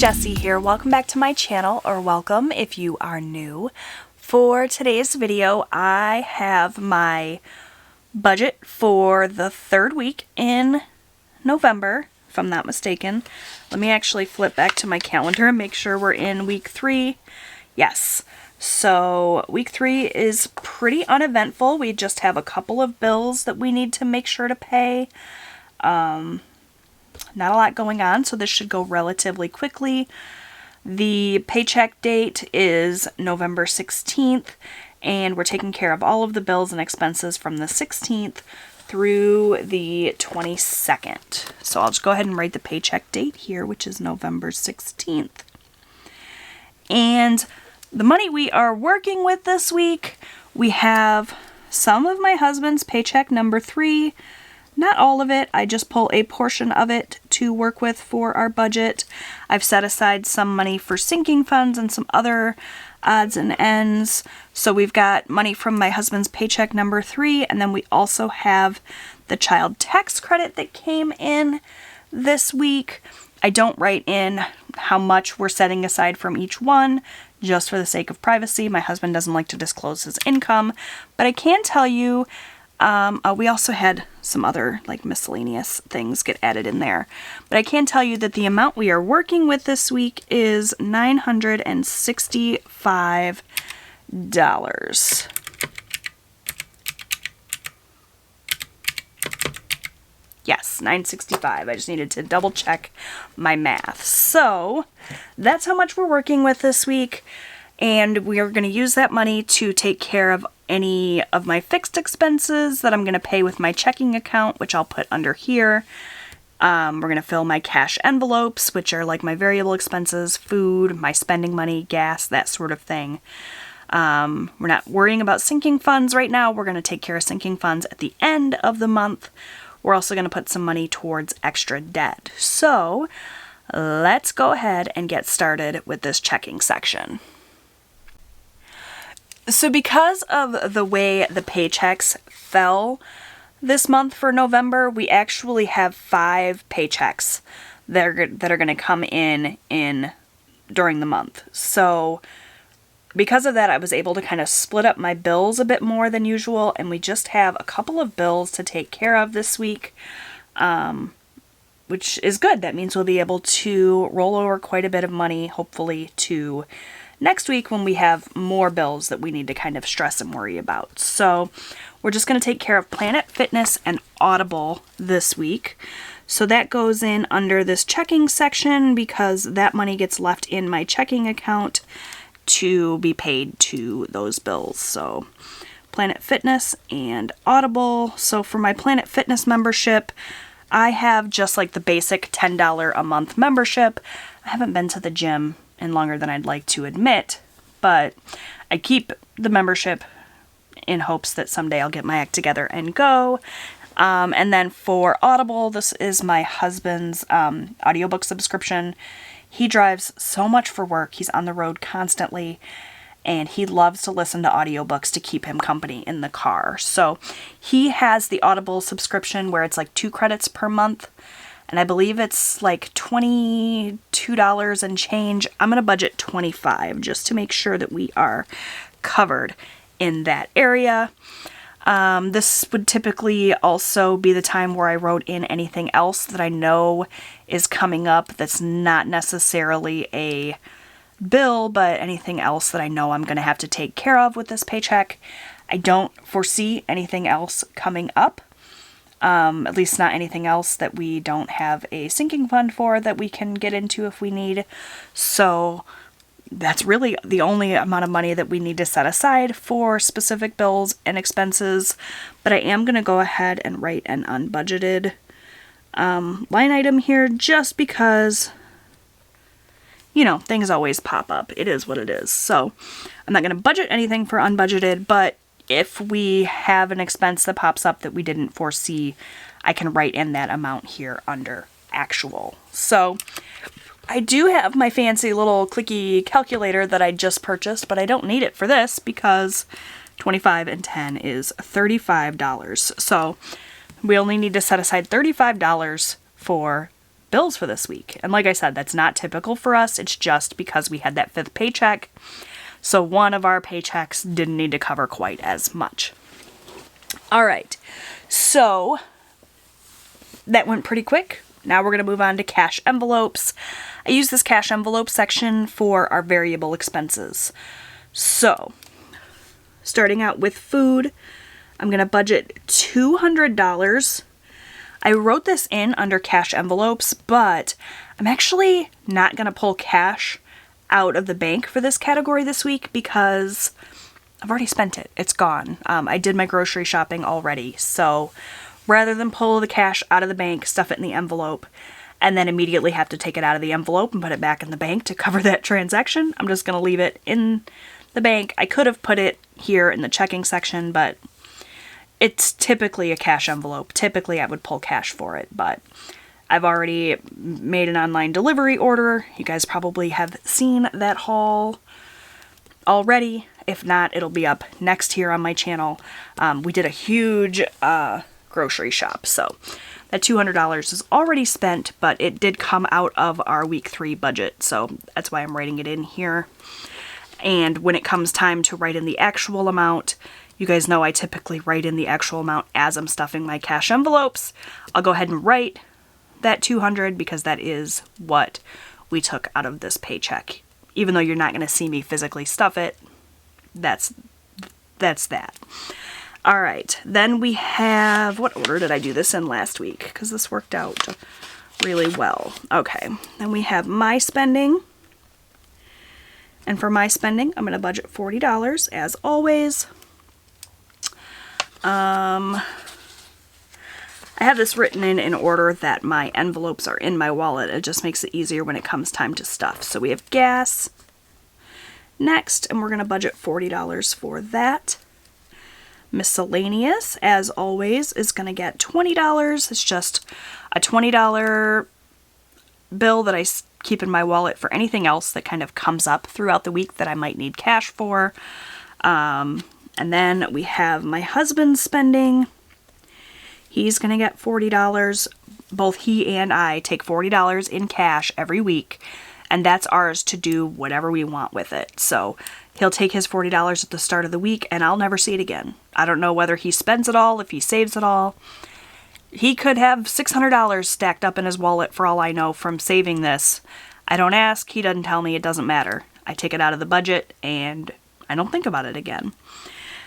Jessie here. Welcome back to my channel, or welcome if you are new. For today's video, I have my budget for the third week in November, if I'm not mistaken. Let me actually flip back to my calendar and make sure we're in week 3. Yes. So week 3 is pretty uneventful. We just have a couple of bills that we need to make sure to pay. Not a lot going on, so this should go relatively quickly. The paycheck date is November 16th, and we're taking care of all of the bills and expenses from the 16th through the 22nd. So I'll just go ahead and write the paycheck date here, which is November 16th. And the money we are working with this week, we have some of my husband's paycheck number 3. Not all of it, I just pull a portion of it to work with for our budget. I've set aside some money for sinking funds and some other odds and ends. So we've got money from my husband's paycheck number 3, and then we also have the child tax credit that came in this week. I don't write in how much we're setting aside from each one, just for the sake of privacy. My husband doesn't like to disclose his income, but I can tell you we also had some other like miscellaneous things get added in there. But I can tell you that the amount we are working with this week is $965. Yes, $965. I just needed to double check my math. So that's how much we're working with this week. And we are going to use that money to take care of any of my fixed expenses that I'm going to pay with my checking account, which I'll put under here. We're going to fill my cash envelopes, which are like my variable expenses, food, my spending money, gas, that sort of thing. We're not worrying about sinking funds right now. We're going to take care of sinking funds at the end of the month. We're also going to put some money towards extra debt. So let's go ahead and get started with this checking section. So because of the way the paychecks fell this month for November, we actually have 5 paychecks that are going to come in during the month. So because of that, I was able to kind of split up my bills a bit more than usual, and we just have a couple of bills to take care of this week, which is good. That means we'll be able to roll over quite a bit of money, hopefully, to next week when we have more bills that we need to kind of stress and worry about. So we're just going to take care of Planet Fitness and Audible this week. So that goes in under this checking section because that money gets left in my checking account to be paid to those bills. So Planet Fitness and Audible. So for my Planet Fitness membership, I have just like the basic $10 a month membership. I haven't been to the gym in longer than I'd like to admit, but I keep the membership in hopes that someday I'll get my act together and go. And then for Audible, this is my husband's audiobook subscription. He drives so much for work. He's on the road constantly, and he loves to listen to audiobooks to keep him company in the car. So he has the Audible subscription where it's like 2 credits per month. And I believe it's like $22 and change. I'm going to budget $25 just to make sure that we are covered in that area. This would typically also be the time where I wrote in anything else that I know is coming up that's not necessarily a bill, but anything else that I know I'm going to have to take care of with this paycheck. I don't foresee anything else coming up. At least not anything else that we don't have a sinking fund for that we can get into if we need. So that's really the only amount of money that we need to set aside for specific bills and expenses. But I am going to go ahead and write an unbudgeted line item here just because, you know, things always pop up. It is what it is. So I'm not going to budget anything for unbudgeted, but if we have an expense that pops up that we didn't foresee, I can write in that amount here under actual. So I do have my fancy little clicky calculator that I just purchased, but I don't need it for this because 25 and 10 is $35. So we only need to set aside $35 for bills for this week. And like I said, that's not typical for us. It's just because we had that 5th paycheck. So one of our paychecks didn't need to cover quite as much. All right. So that went pretty quick. Now we're going to move on to cash envelopes. I use this cash envelope section for our variable expenses. So, starting out with food, I'm going to budget $200. I wrote this in under cash envelopes, but I'm actually not going to pull cash out of the bank for this category this week because I've already spent it. It's gone. I did my grocery shopping already, so rather than pull the cash out of the bank, stuff it in the envelope, and then immediately have to take it out of the envelope and put it back in the bank to cover that transaction, I'm just going to leave it in the bank. I could have put it here in the checking section, but it's typically a cash envelope. Typically I would pull cash for it, but I've already made an online delivery order. You guys probably have seen that haul already. If not, it'll be up next here on my channel. We did a huge grocery shop, so that $200 is already spent, but it did come out of our week 3 budget, so that's why I'm writing it in here. And when it comes time to write in the actual amount, you guys know I typically write in the actual amount as I'm stuffing my cash envelopes. I'll go ahead and write that $200 because that is what we took out of this paycheck. Even though you're not going to see me physically stuff it, that's that. All right, then we have, what order did I do this in last week? Because this worked out really well. Okay, then we have my spending. And for my spending, I'm going to budget $40 as always. I have this written in order that my envelopes are in my wallet. It just makes it easier when it comes time to stuff. So we have gas next, and we're going to budget $40 for that. Miscellaneous, as always, is going to get $20. It's just a $20 bill that I keep in my wallet for anything else that kind of comes up throughout the week that I might need cash for. And then we have my husband's spending. He's going to get $40. Both he and I take $40 in cash every week, and that's ours to do whatever we want with it. So he'll take his $40 at the start of the week, and I'll never see it again. I don't know whether he spends it all, if he saves it all. He could have $600 stacked up in his wallet for all I know from saving this. I don't ask, he doesn't tell me, it doesn't matter. I take it out of the budget, and I don't think about it again.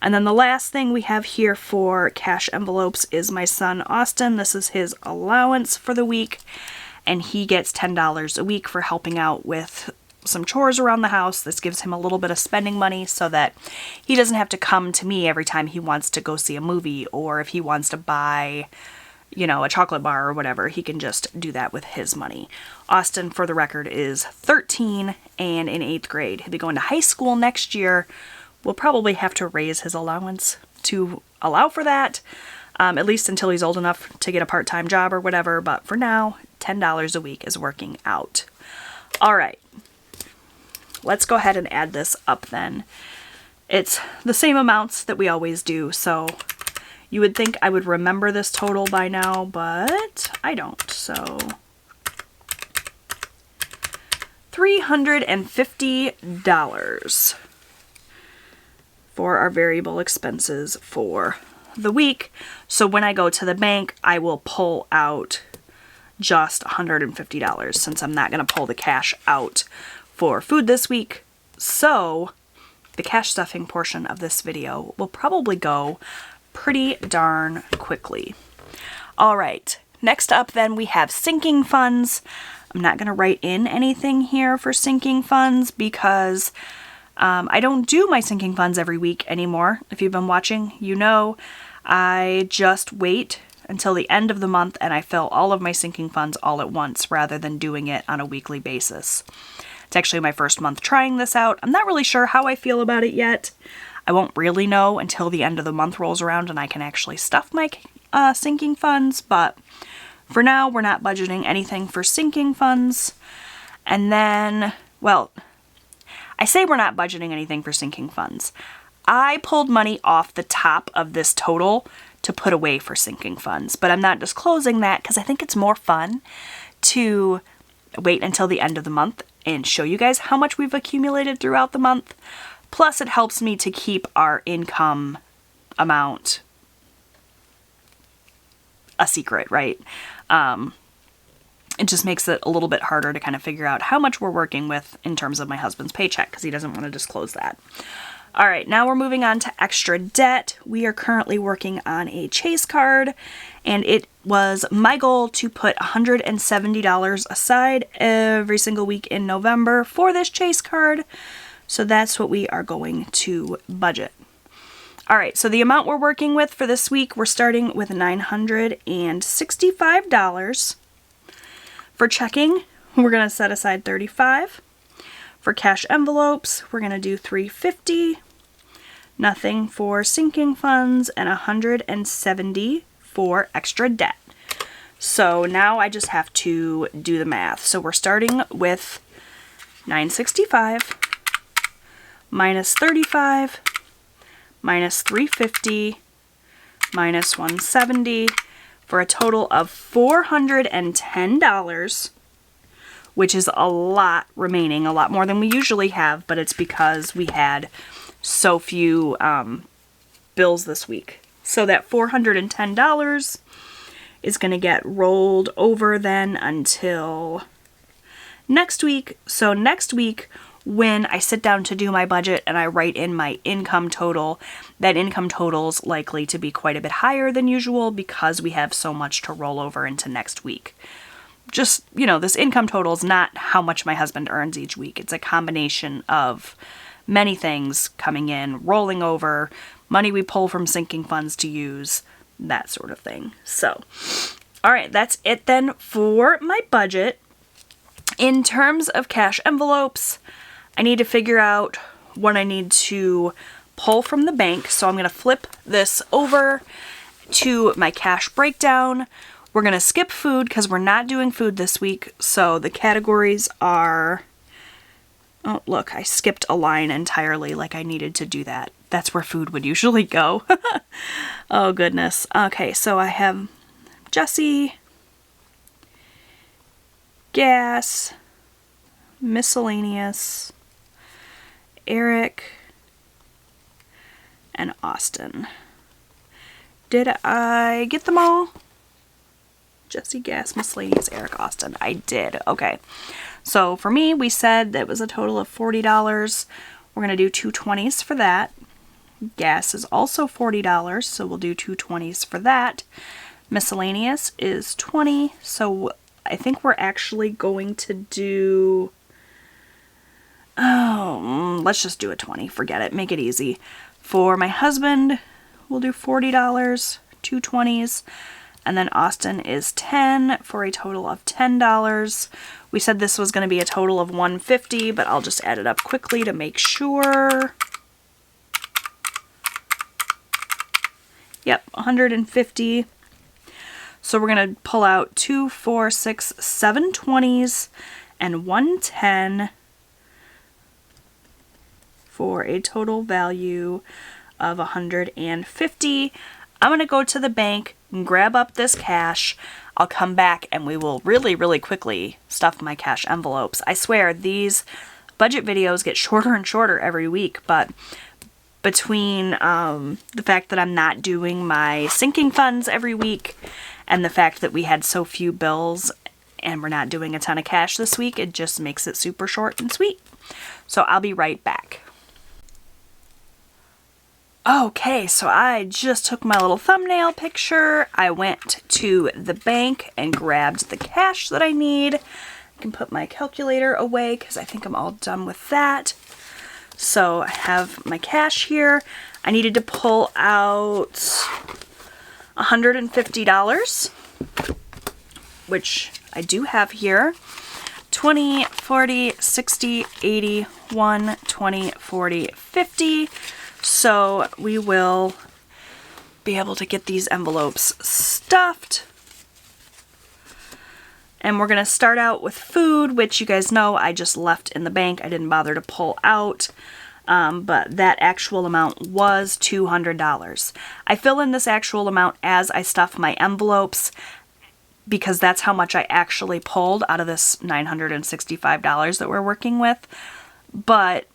And then the last thing we have here for cash envelopes is my son Austin. This is his allowance for the week, and he gets $10 a week for helping out with some chores around the house. This gives him a little bit of spending money so that he doesn't have to come to me every time he wants to go see a movie, or if he wants to buy, you know, a chocolate bar or whatever, he can just do that with his money. Austin, for the record, is 13 and in 8th grade. He'll be going to high school next year. We'll probably have to raise his allowance to allow for that, at least until he's old enough to get a part-time job or whatever, but for now, $10 a week is working out. All right, let's go ahead and add this up then. It's the same amounts that we always do, so you would think I would remember this total by now, but I don't, so $350 for our variable expenses for the week. So when I go to the bank, I will pull out just $150 since I'm not going to pull the cash out for food this week. So the cash stuffing portion of this video will probably go pretty darn quickly. All right, next up then we have sinking funds. I'm not going to write in anything here for sinking funds because I don't do my sinking funds every week anymore. If you've been watching, you know I just wait until the end of the month and I fill all of my sinking funds all at once rather than doing it on a weekly basis. It's actually my first month trying this out. I'm not really sure how I feel about it yet. I won't really know until the end of the month rolls around and I can actually stuff my sinking funds, but for now we're not budgeting anything for sinking funds. And then, well, I say we're not budgeting anything for sinking funds. I pulled money off the top of this total to put away for sinking funds, but I'm not disclosing that because I think it's more fun to wait until the end of the month and show you guys how much we've accumulated throughout the month. Plus, it helps me to keep our income amount a secret, right? It just makes it a little bit harder to kind of figure out how much we're working with in terms of my husband's paycheck, because he doesn't want to disclose that. All right, now we're moving on to extra debt. We are currently working on a Chase card, and it was my goal to put $170 aside every single week in November for this Chase card. So that's what we are going to budget. All right, so the amount we're working with for this week, we're starting with $965. For checking, we're going to set aside $35. For cash envelopes, we're going to do $350. Nothing for sinking funds, and $170 for extra debt. So now I just have to do the math. So we're starting with $965 minus $35 minus $350 minus $170 for a total of $410, which is a lot remaining, a lot more than we usually have, but it's because we had so few bills this week. So that $410 is going to get rolled over then until next week. So next week, when I sit down to do my budget and I write in my income total, that income total's likely to be quite a bit higher than usual because we have so much to roll over into next week. Just, you know, this income total is not how much my husband earns each week. It's a combination of many things coming in, rolling over, money we pull from sinking funds to use, that sort of thing. So, all right, that's it then for my budget. In terms of cash envelopes, I need to figure out what I need to pull from the bank. So I'm going to flip this over to my cash breakdown. We're going to skip food because we're not doing food this week. So the categories are... Oh, look, I skipped a line entirely like I needed to do that. That's where food would usually go. Oh, goodness. Okay, so I have Jesse, gas, miscellaneous, Eric, and Austin. Did I get them all? Jesse, gas, miscellaneous, Eric, Austin. I did. Okay. So for me, we said that was a total of $40. We're going to do two 20s for that. Gas is also $40, so we'll do two 20s for that. Miscellaneous is $20, so I think we're actually going to do... Oh, let's just do a 20. Forget it. Make it easy. For my husband, we'll do $40, two 20s. And then Austin is 10 for a total of $10. We said this was going to be a total of $150, but I'll just add it up quickly to make sure. Yep, $150. So we're going to pull out 2, 4, 6, 7 20s and 110 for a total value of $150. I'm going to go to the bank and grab up this cash. I'll come back and we will really, really quickly stuff my cash envelopes. I swear, these budget videos get shorter and shorter every week, but between the fact that I'm not doing my sinking funds every week and the fact that we had so few bills and we're not doing a ton of cash this week, it just makes it super short and sweet. So I'll be right back. Okay, so I just took my little thumbnail picture. I went to the bank and grabbed the cash that I need. I can put my calculator away because I think I'm all done with that. So I have my cash here. I needed to pull out $150, which I do have here. 20, 40, 60, 80, 1, 20, 40, 50. So we will be able to get these envelopes stuffed. And we're going to start out with food, which you guys know I just left in the bank. I didn't bother to pull out. But that actual amount was $200. I fill in this actual amount as I stuff my envelopes. because that's how much I actually pulled out of this $965 that we're working with. But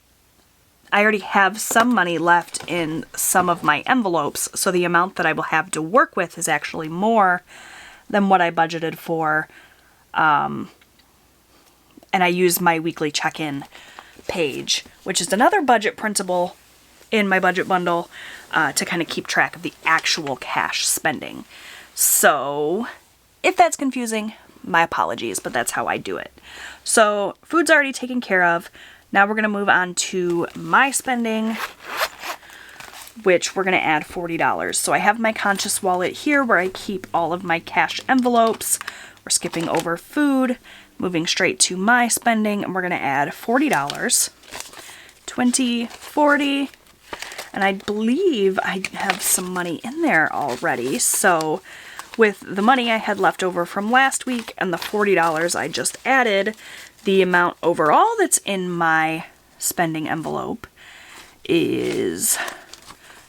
I already have some money left in some of my envelopes, so the amount that I will have to work with is actually more than what I budgeted for. And I use my weekly check-in page, which is another budget printable in my budget bundle, to kind of keep track of the actual cash spending. So if that's confusing, my apologies, but that's how I do it. So food's already taken care of. Now we're going to move on to my spending, which we're going to add $40. So I have my conscious wallet here where I keep all of my cash envelopes. We're skipping over food, moving straight to my spending, and we're going to add $40. 20, 40, and I believe I have some money in there already. So with the money I had left over from last week and the $40 I just added, the amount overall that's in my spending envelope is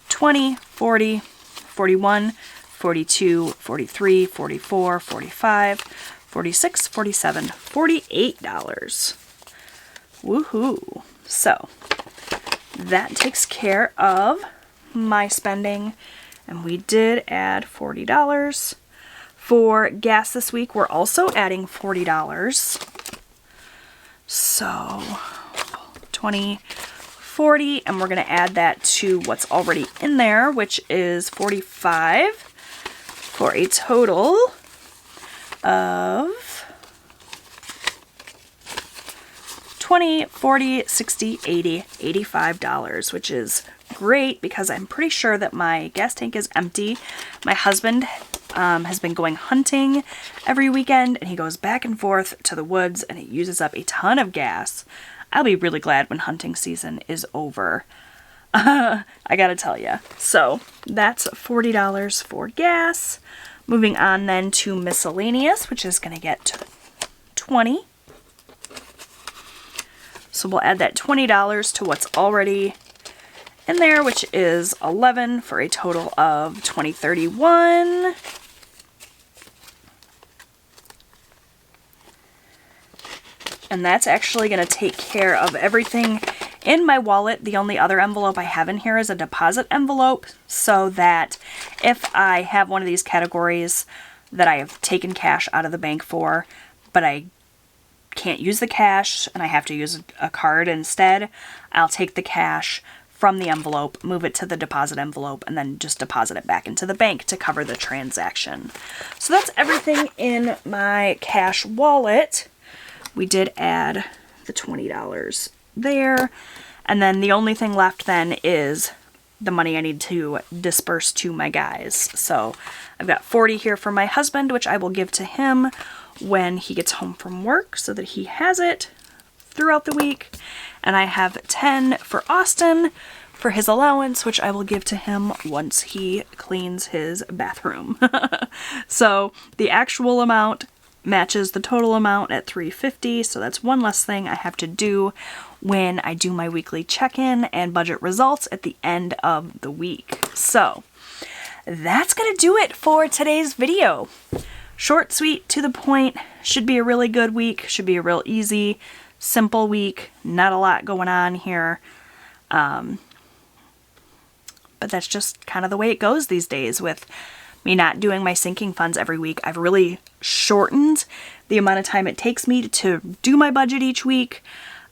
20, 40, 41, 42, 43, 44, 45, 46, 47, $48. Woohoo! So that takes care of my spending, and we did add $40. For gas this week, we're also adding $40. So 20, 40, and we're going to add that to what's already in there, which is 45, for a total of 20, 40, 60, 80, $85, which is great because I'm pretty sure that my gas tank is empty. My husband has been going hunting every weekend, and he goes back and forth to the woods, and it uses up a ton of gas. I'll be really glad when hunting season is over. I gotta tell you. So that's $40 for gas. Moving on then to miscellaneous, which is going to get 20. So we'll add that $20 to what's already in there, which is 11, for a total of $20.31. And that's actually going to take care of everything in my wallet. The only other envelope I have in here is a deposit envelope, so that if I have one of these categories that I have taken cash out of the bank for, but I can't use the cash and I have to use a card instead, I'll take the cash from the envelope, move it to the deposit envelope, and then just deposit it back into the bank to cover the transaction. So that's everything in my cash wallet. We did add the $20 there, and then the only thing left then is the money I need to disperse to my guys. So I've got 40 here for my husband, which I will give to him when he gets home from work so that he has it throughout the week. And I have 10 for Austin for his allowance, which I will give to him once he cleans his bathroom. So the actual amount matches the total amount at $350, so that's one less thing I have to do when I do my weekly check-in and budget results at the end of the week. So that's gonna do it for today's video. Short, sweet, to the point. Should be a really good week. Should be a real easy, simple week. Not a lot going on here. But that's just kind of the way it goes these days with me not doing my sinking funds every week. I've really shortened the amount of time it takes me to do my budget each week.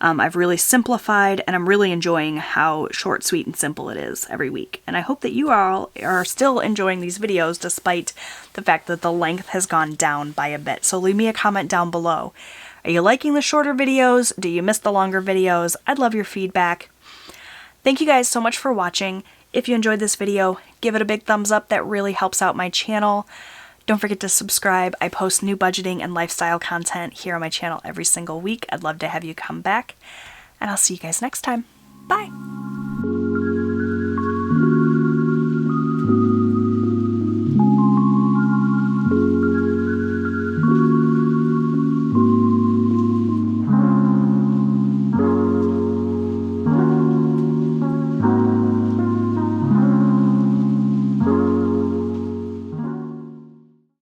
I've really simplified, and I'm really enjoying how short, sweet, and simple it is every week. And I hope that you all are still enjoying these videos despite the fact that the length has gone down by a bit. So leave me a comment down below. Are you liking the shorter videos? Do you miss the longer videos? I'd love your feedback. Thank you guys so much for watching. If you enjoyed this video, give it a big thumbs up. That really helps out my channel. Don't forget to subscribe. I post new budgeting and lifestyle content here on my channel every single week. I'd love to have you come back, and I'll see you guys next time. Bye!